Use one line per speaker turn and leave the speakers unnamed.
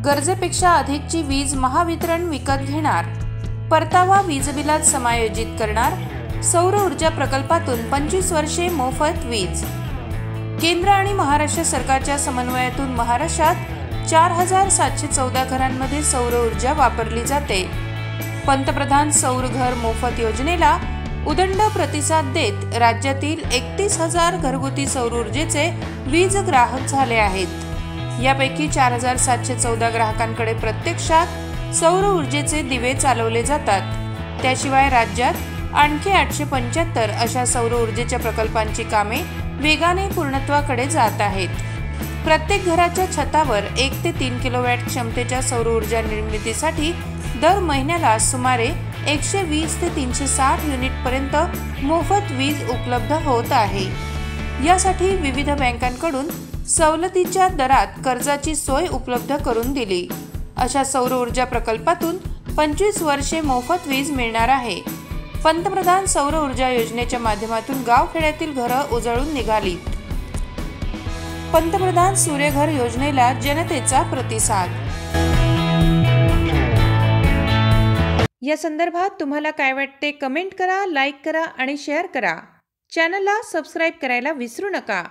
गरजेपेक्षा अधिकची वीज महावितरण विकत घेणार, परतावा वीज बिलात समायोजित करणार, सौर ऊर्जा प्रकल्पातून 25 वर्षे मोफत वीज। केंद्र आणि महाराष्ट्र सरकारच्या समन्वयातून महाराष्ट्रात 4714 घरांमध्ये सौर ऊर्जा वापरली जाते। पंतप्रधान सौर घर मोफत योजनेला उदंड प्रतिसाद देत राज्यातील 31,000 घरगुती सौर ऊर्जेचे वीज ग्राहक झाले आहेत। यापैकी 4714 ग्राहकांकडे प्रत्यक्षात सौर ऊर्जेचे दिवे चालवले जातात। त्याशिवाय राज्यात आणखी 875 अशा सौर ऊर्जेच्या प्रकल्पांची कामे वेगाने पूर्णत्वाकडे जात आहेत। प्रत्येक घराच्या छतावर 1 ते 3 किलोवॅट क्षमतेच्या सौर ऊर्जा निर्मितीसाठी दर महिन्याला सुमारे 120 ते 360 युनिट पर्यंत मोफत वीज उपलब्ध होत आहे। यासाठी विविध बँकांकडून सवलतीच्या दरात कर्जाची सोय उपलब्ध करून दिली। अशा सौर ऊर्जा प्रकल्पातून 25 वर्षे मोफत वीज मिळणार आहे। पंतप्रधान सौर ऊर्जा योजनेच्या माध्यमातून गावखेड्यातील घरं उजळून निघाली। पंतप्रधान सूर्यघर योजनेला जनतेचा प्रतिसाद। या संदर्भात तुम्हाला काय वाटते कमेंट करा, लाईक करा आणि शेअर करा। चॅनलला सबस्क्राईब करायला विसरू नका।